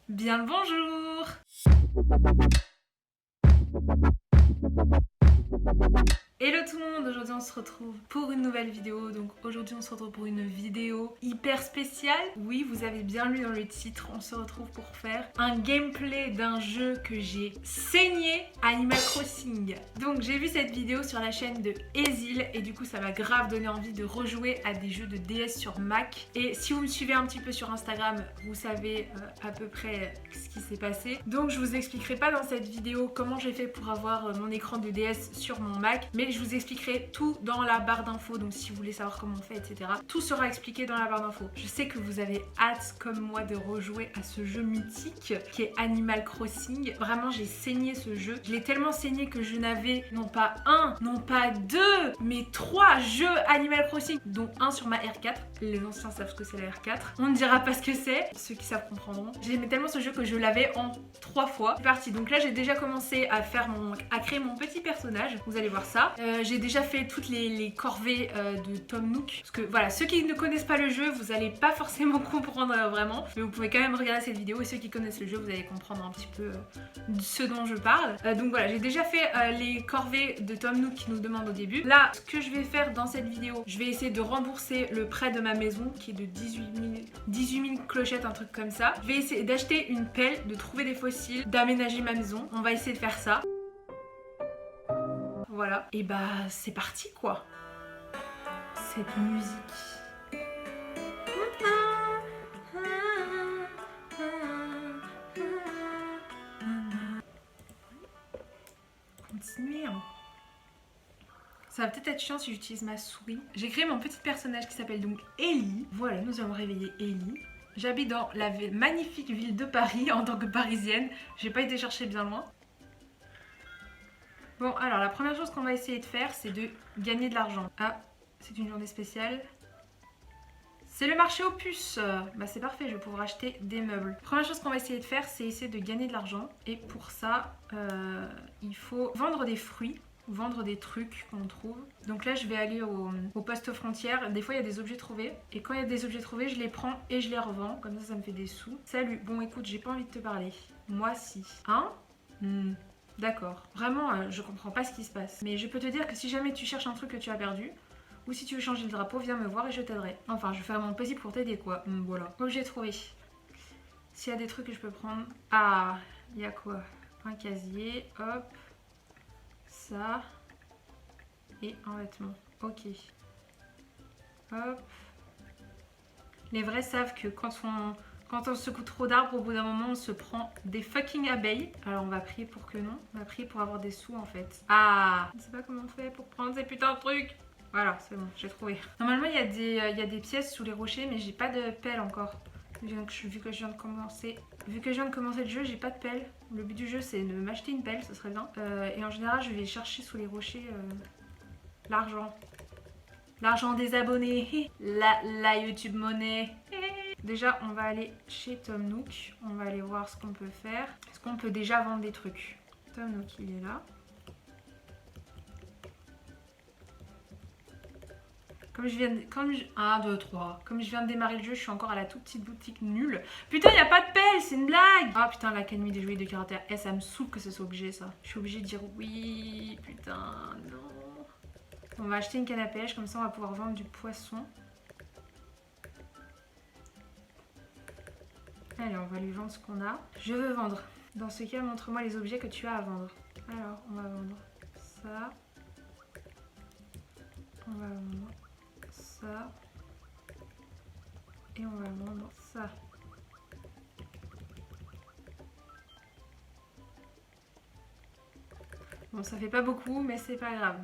Bien le bonjour! Hello tout le monde, aujourd'hui on se retrouve pour une nouvelle vidéo. Donc aujourd'hui on se retrouve pour une vidéo hyper spéciale. Oui, vous avez bien lu dans le titre, on se retrouve pour faire un gameplay d'un jeu que j'ai saigné, Animal Crossing. Donc j'ai vu cette vidéo sur la chaîne de Ezil et du coup ça m'a grave donné envie de rejouer à des jeux de DS sur Mac. Et si vous me suivez un petit peu sur Instagram, vous savez à peu près ce qui s'est passé. Donc je vous expliquerai pas dans cette vidéo comment j'ai fait pour avoir mon écran de DS sur mon Mac, mais je vous expliquerai tout dans la barre d'infos. Donc si vous voulez savoir comment on fait, etc., tout sera expliqué dans la barre d'infos. Je sais que vous avez hâte comme moi de rejouer à ce jeu mythique qui est Animal Crossing. Vraiment j'ai saigné ce jeu. Je l'ai tellement saigné que je n'avais non pas un, non pas deux, mais 3 jeux Animal Crossing, dont un sur ma R4. Les anciens savent ce que c'est la R4. On ne dira pas ce que c'est. Ceux qui savent comprendront. J'aimais tellement ce jeu que je l'avais en 3 fois. C'est parti. Donc là j'ai déjà commencé à créer mon petit personnage. Vous allez voir ça. J'ai déjà fait toutes les corvées de Tom Nook. Parce que voilà, ceux qui ne connaissent pas le jeu, vous allez pas forcément comprendre vraiment. Mais vous pouvez quand même regarder cette vidéo. Et ceux qui connaissent le jeu, vous allez comprendre un petit peu ce dont je parle. Donc voilà, j'ai déjà fait les corvées de Tom Nook qui nous demande au début. Là, ce que je vais faire dans cette vidéo, je vais essayer de rembourser le prêt de ma maison qui est de 18 000 clochettes, un truc comme ça. Je vais essayer d'acheter une pelle, de trouver des fossiles, d'aménager ma maison. On va essayer de faire ça. Voilà. Et bah c'est parti quoi. Cette musique. Continuez. Hein. Ça va peut-être être chiant si j'utilise ma souris. J'ai créé mon petit personnage qui s'appelle donc Ellie. Voilà, nous allons réveiller Ellie. J'habite dans la magnifique ville de Paris en tant que parisienne. J'ai pas été chercher bien loin. Bon, alors la première chose qu'on va essayer de faire, c'est de gagner de l'argent. Ah, c'est une journée spéciale. C'est le marché aux puces. Bah c'est parfait, je vais pouvoir acheter des meubles. Première chose qu'on va essayer de faire, c'est essayer de gagner de l'argent. Et pour ça, il faut vendre des fruits, vendre des trucs qu'on trouve. Donc là, je vais aller au poste frontière. Des fois, il y a des objets trouvés. Et quand il y a des objets trouvés, je les prends et je les revends. Comme ça me fait des sous. Salut, bon écoute, j'ai pas envie de te parler. Moi, si. Hein? D'accord. Vraiment, je comprends pas ce qui se passe. Mais je peux te dire que si jamais tu cherches un truc que tu as perdu, ou si tu veux changer le drapeau, viens me voir et je t'aiderai. Enfin, je vais faire mon possible pour t'aider, quoi. Voilà. Objet trouvé. S'il y a des trucs que je peux prendre... Ah, il y a quoi? Un casier, hop. Ça. Et un vêtement. Ok. Hop. Les vrais savent que quand on secoue trop d'arbres, au bout d'un moment, on se prend des fucking abeilles. Alors on va prier pour que non. On va prier pour avoir des sous en fait. Ah, je ne sais pas comment on fait pour prendre ces putains de trucs. Voilà, c'est bon, j'ai trouvé. Normalement, il y a des pièces sous les rochers, mais j'ai pas de pelle encore. Vu que je viens de commencer le jeu, j'ai pas de pelle. Le but du jeu, c'est de m'acheter une pelle, ce serait bien. Et en général, je vais chercher sous les rochers l'argent. L'argent des abonnés. La YouTube monnaie. Déjà, on va aller chez Tom Nook. On va aller voir ce qu'on peut faire. Est-ce qu'on peut déjà vendre des trucs? Tom Nook, il est là. Comme je viens de... 1, 2, 3. Comme je viens de démarrer le jeu, je suis encore à la toute petite boutique nulle. Putain, y a pas de pelle, c'est une blague. Ah putain, l'Académie des jouets de caractère. Eh, ça me saoule que ce soit obligé, ça. Je suis obligée de dire oui. Putain, non. On va acheter une canne à pêche, comme ça on va pouvoir vendre du poisson. Allez, on va lui vendre ce qu'on a. Je veux vendre. Dans ce cas, montre-moi les objets que tu as à vendre. Alors, on va vendre ça. On va vendre ça. Et on va vendre ça. Bon, ça fait pas beaucoup, mais c'est pas grave.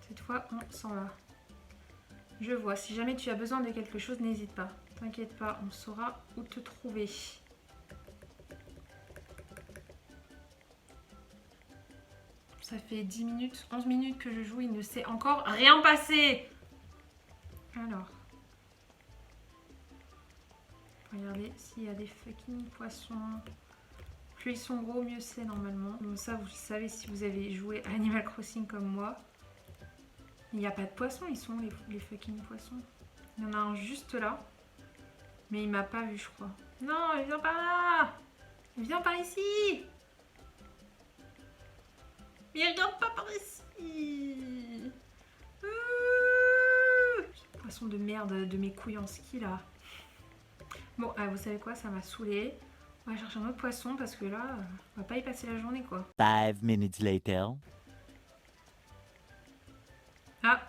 Cette fois, on s'en va. Je vois. Si jamais tu as besoin de quelque chose, n'hésite pas. T'inquiète pas, on saura où te trouver. Ça fait 10 minutes, 11 minutes que je joue, il ne s'est encore rien passé. Alors. Regardez s'il y a des fucking poissons. Plus ils sont gros, mieux c'est normalement. Donc ça, vous le savez si vous avez joué à Animal Crossing comme moi. Il n'y a pas de poissons, ils sont les fucking poissons. Il y en a un juste là. Mais il m'a pas vu, je crois. Non, il vient pas là. Viens par ici. Mais regarde pas par ici. Poisson de merde de mes couilles en ski là. Bon, vous savez quoi, ça m'a saoulé. On va chercher un autre poisson parce que là, on va pas y passer la journée quoi. 5 minutes later. Ah,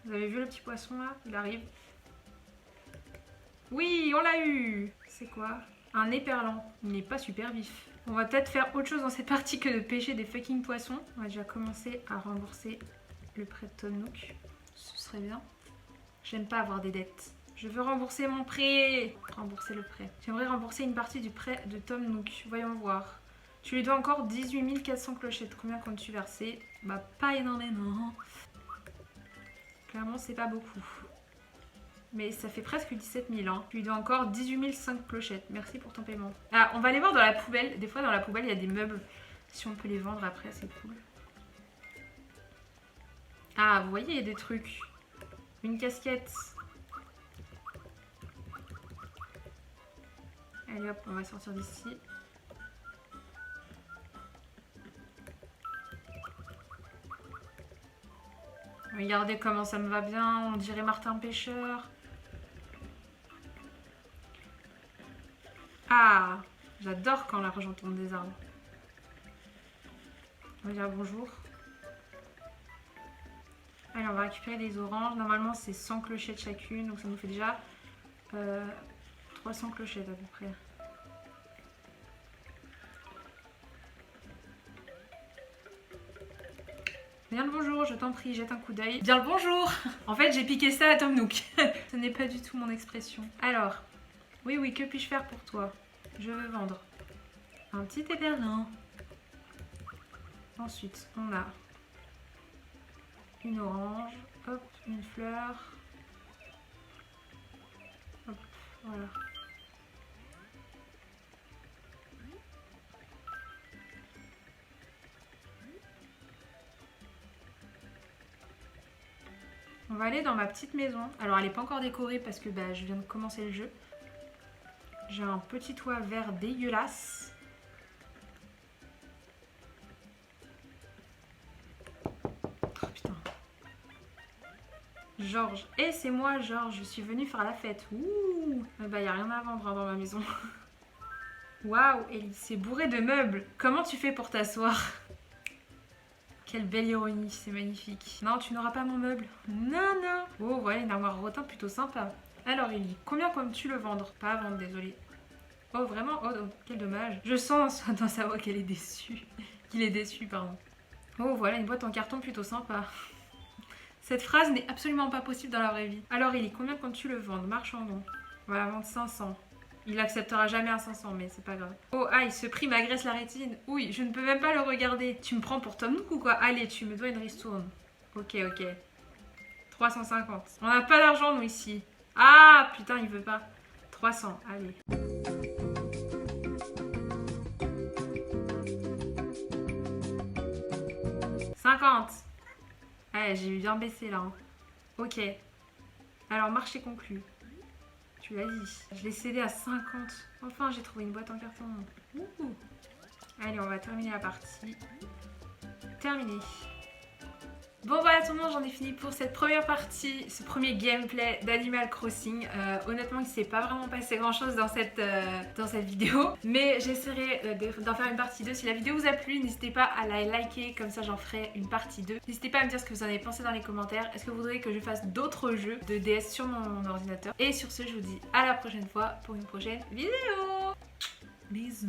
vous avez vu le petit poisson là? Il arrive. Oui, on l'a eu. C'est quoi? Un éperlan. Il n'est pas super vif. On va peut-être faire autre chose dans cette partie que de pêcher des fucking poissons. On va déjà commencer à rembourser le prêt de Tom Nook. Ce serait bien. J'aime pas avoir des dettes. Je veux rembourser mon prêt. Rembourser le prêt. J'aimerais rembourser une partie du prêt de Tom Nook. Voyons voir. Tu lui dois encore 18 400 clochettes. Combien comptes-tu verser? Bah pas énormément. Clairement c'est pas beaucoup. Mais ça fait presque 17 000. Hein. Tu lui dois encore 18 500 clochettes. Merci pour ton paiement. Ah, on va aller voir dans la poubelle. Des fois dans la poubelle il y a des meubles. Si on peut les vendre après c'est cool. Ah vous voyez il y a des trucs. Une casquette. Allez hop, on va sortir d'ici. Regardez comment ça me va bien, on dirait Martin Pêcheur. Ah, j'adore quand l'argent tombe des arbres. On va dire bonjour. Allez, on va récupérer des oranges. Normalement, c'est 100 clochettes chacune, donc ça nous fait déjà 300 clochettes à peu près. Bien le bonjour, je t'en prie, jette un coup d'œil. Bien le bonjour. En fait, j'ai piqué ça à Tom Nook. Ce n'est pas du tout mon expression. Alors, oui, que puis-je faire pour toi? Je veux vendre un petit éperlan. Ensuite, on a une orange, hop, une fleur. Hop, voilà. On va aller dans ma petite maison. Alors elle n'est pas encore décorée parce que je viens de commencer le jeu. J'ai un petit toit vert dégueulasse. Oh putain. Georges. Et c'est moi Georges, je suis venue faire la fête. Ouh. Il n'y a rien à vendre dans ma maison. Waouh, Ellie, c'est bourré de meubles. Comment tu fais pour t'asseoir? Quelle belle ironie, c'est magnifique. Non, tu n'auras pas mon meuble. Non. Oh, voilà, une armoire rotin plutôt sympa. Alors, Ellie, combien comptes-tu le vendre? Pas à vendre, désolé. Oh, vraiment? Oh, quel dommage. Je sens dans sa voix qu'elle est déçue. Qu'il est déçu, pardon. Oh, voilà, une boîte en carton plutôt sympa. Cette phrase n'est absolument pas possible dans la vraie vie. Alors, Ellie, combien comptes-tu le vendre? Marchandons. On va la vendre 500. Il acceptera jamais un 500, mais c'est pas grave. Oh, aïe, ce prix m'agresse la rétine. Oui, je ne peux même pas le regarder. Tu me prends pour Tom Nook ou quoi? Allez, tu me dois une ristourne. Ok. 350. On n'a pas d'argent, nous, ici. Ah, putain, il veut pas. 300, allez. « 50. Ouais, j'ai bien baissé, là. Hein. Ok. Alors, marché conclu. Tu l'as dit. Je l'ai cédé à 50. Enfin, j'ai trouvé une boîte en carton. Ouh. Allez, on va terminer la partie. Terminé. Bon voilà tout le monde, j'en ai fini pour cette première partie, ce premier gameplay d'Animal Crossing. Honnêtement, il ne s'est pas vraiment passé grand chose dans cette vidéo, mais j'essaierai d'en faire une partie 2. Si la vidéo vous a plu, n'hésitez pas à la liker, comme ça j'en ferai une partie 2. N'hésitez pas à me dire ce que vous en avez pensé dans les commentaires. Est-ce que vous voudrez que je fasse d'autres jeux de DS sur mon ordinateur? Et sur ce, je vous dis à la prochaine fois pour une prochaine vidéo. Bisous.